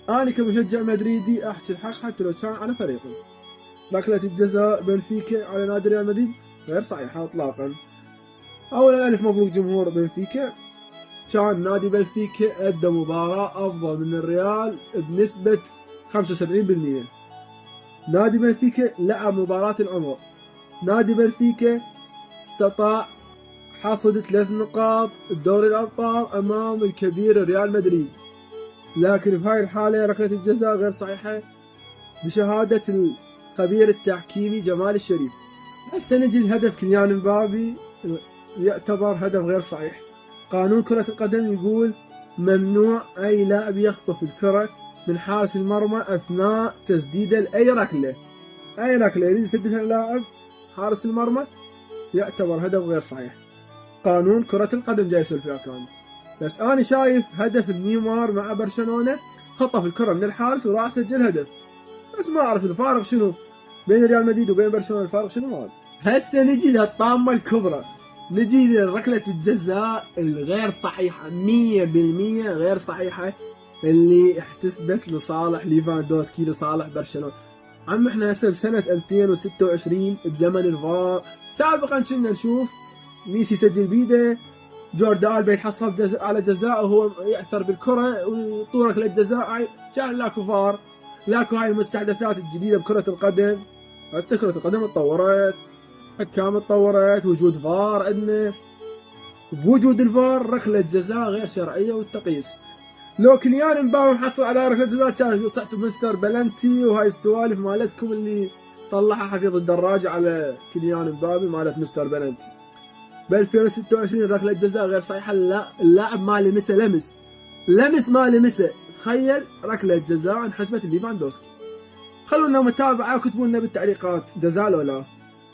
انا كمشجع مدريدي احكي الحق حتى لو كان على فريقي. ركلة الجزاء بنفيكا على نادي ريال مدريد غير صحيحة اطلاقا. اولا الف مبروك جمهور بنفيكا، كان نادي بنفيكا ادى مباراة افضل من الريال بنسبة 75%. نادي بنفيكا لعب مباراة العمر، نادي بنفيكا استطاع حصد 3 نقاط بدوري الابطال امام الكبير ريال مدريد، لكن بهاي الحالة ركلة الجزاء غير صحيحة بشهادة الخبير التحكيمي جمال الشريف. هسه نجي لهدف كيليان مبابي، يعتبر هدف غير صحيح. قانون كرة القدم يقول ممنوع أي لاعب يخطف الكرة من حارس المرمى أثناء تسديده لأي ركلة. أي ركلة يريد يسددها اللاعب حارس المرمى يعتبر هدف غير صحيح. قانون كرة القدم جاي يسولف فيها كان. بس أنا شايف هدف نيمار مع برشلونة خطف الكرة من الحارس وراح سجل هدف، بس ما أعرف الفارق شنو بين ريال مدريد وبين برشلونة، الفارق شنو ما أعرف. هسه نجي للطامة الكبرى، نجي لركلة الجزاء الغير صحيحة 100% غير صحيحة اللي احتسبت لصالح ليفاندوسكي لصالح برشلونة. عم احنا هسه بسنة 2026 بزمن الفار. سابقا كنا نشوف ميسي يسجل بيده، جورد ألبا يتحصل على جزاء وهو يعثر بالكرة ويطورك للجزاء، كان لاكو فار، لاكو هاي المستحدثات الجديدة بكرة القدم. هسه كرة القدم اتطورت، حكام اتطورت، وجود فار عندنا. بوجود الفار ركلة جزاء غير شرعية والتقييس. لو كيليان مبابي محصل على ركلة جزاء كان صعتوا مستر بلنتي وهاي السوالف مالتكم اللي طلعها حفيظ الدراجة على كيليان مبابي مالت مستر بلنتي. ب 2026 ركلة جزاء غير صحيحة، لا اللاعب ما لمسه، لمس ما لمسه. تخيل ركلة جزاء انحسبت ليفاندوسكي. خلونا متابعة وكتبوا لنا بالتعليقات جزاء ولا لا.